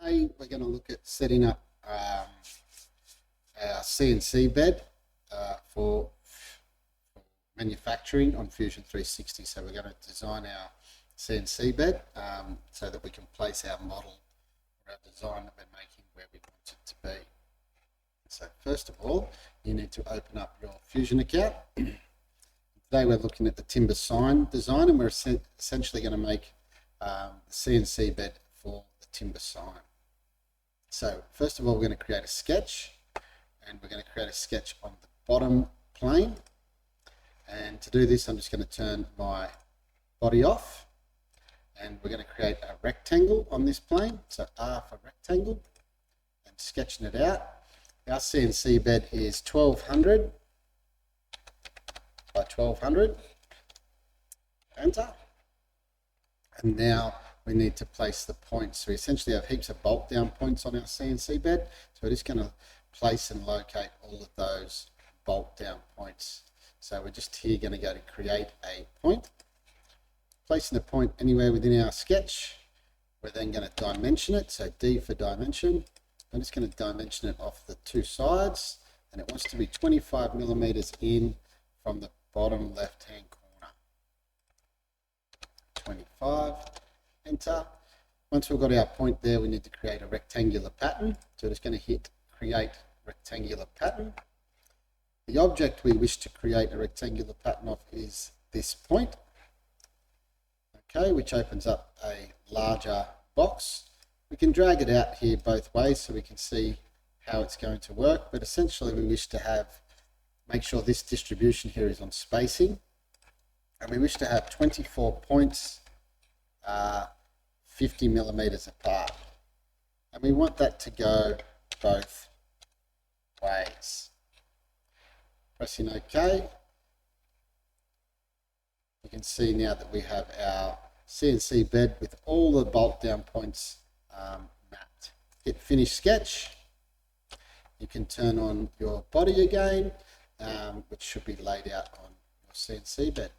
Today we're going to look at setting up our CNC bed for manufacturing on Fusion 360. So we're going to design our CNC bed so that we can place our model or our design that we're making where we want it to be. So first of all, you need to open up your Fusion account. Today we're looking at the timber sign design, and we're essentially going to make the CNC bed for the timber sign. So first of all, we're going to create a sketch, and we're going to create a sketch on the bottom plane. And to do this, I'm just going to turn my body off, and we're going to create a rectangle on this plane. So R for rectangle, and sketching it out. Our CNC bed is 1200 by 1200. Enter. And now we need to place the points. So we essentially have heaps of bolt down points on our CNC bed. So we're just going to place and locate all of those bolt down points. So we're just here going to go to create a point. Placing a point anywhere within our sketch. We're then going to dimension it. So D for dimension. I'm just going to dimension it off the two sides, and it wants to be 25 millimeters in from the bottom left hand corner. 25. Enter. Once we've got our point there, we need to create a rectangular pattern. So we're just going to hit create rectangular pattern. The object we wish to create a rectangular pattern of is this point, okay, which opens up a larger box. We can drag it out here both ways so we can see how it's going to work, but essentially we wish to make sure this distribution here is on spacing, and we wish to have 24 points 50 millimeters apart, and we want that to go both ways. Pressing OK, you can see now that we have our CNC bed with all the bolt down points mapped. Hit finish sketch. You can turn on your body again, which should be laid out on your CNC bed.